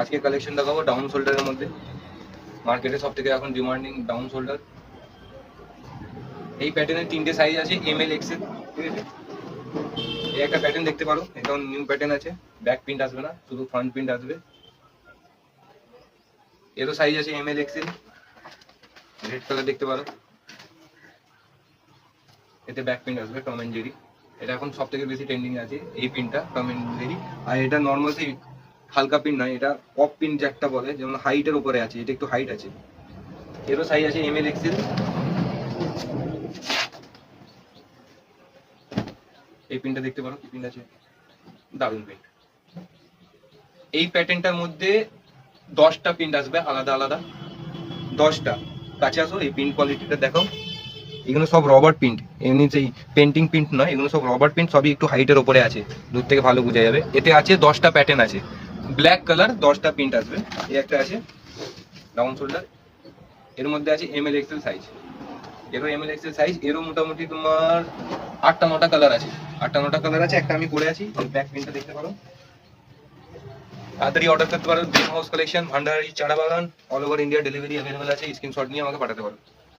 আজকে কালেকশন দেখাবো ডাউন শোল্ডারের মধ্যে, মার্কেটে সব থেকে এখন ডিমান্ডিং ডাউন শোল্ডার। এই প্যাটার্নের 3টে সাইজ আছে, এমএল এক্সেল, ঠিক আছে। এই একটা প্যাটার্ন দেখতে পারো, এটা নিউ প্যাটার্ন আছে, ব্যাক প্রিন্ট আসবে না, শুধু ফ্রন্ট প্রিন্ট আসবে। এরও সাইজ আছে এমএল এক্সেল, রেড কালার দেখতে পারো, এতে ব্যাক প্রিন্ট আসবে টম এন্ড জেরি। এটা এখন সব থেকে বেশি ট্রেন্ডিং আছে এই প্রিন্টটা, টম এন্ড জেরি। আর এটা নর্মাল সেই হালকা প্রিন্ট নয়, এটা অফ প্রিন্ট একটা বলে, যেমন হাইটের উপরে আছে, এটা একটু হাইট আছে। এরও সাইজ আছে এমএল এক্সেল। এই প্রিন্টটা দেখতে পারো, কি প্রিন্ট আছে, দারুণ প্রিন্ট। এই প্যাটার্নটার মধ্যে 10টা প্রিন্ট আসবে আলাদা আলাদা, 10টা। কাছে আসো, এই প্রিন্ট কোয়ালিটিটা দেখো। এগুলো সব রবার প্রিন্ট, এমনি সেই পেন্টিং প্রিন্ট নয়, এগুলো সব রবার প্রিন্ট, সবই একটু হাইটের ওপরে আছে, দূর থেকে ভালো বোঝা যাবে। এতে আছে 10টা প্যাটার্ন আছে, ব্ল্যাক কালার 10টা প্রিন্ট আসবে। এই একটা আছে ডাউন শোল্ডার, এর মধ্যে আছে এমএল এক্সেল সাইজ, এরও এমএল এক্সেল সাইজ। এরও মোটামুটি তোমার 8টা 9টা কালার আছে, 8টা 9টা কালার আছে। একটা আমি পরে আছি, ব্যাক প্রিন্টটা দেখতে পারো। তাড়াতাড়ি অর্ডার করতে পারো। ড্রিম হাউস কালেকশন, ভান্ডারি, চারা বাগান, all over India delivery available আছে। স্ক্রিনশট নিয়ে আমাকে পাঠাতে পারো।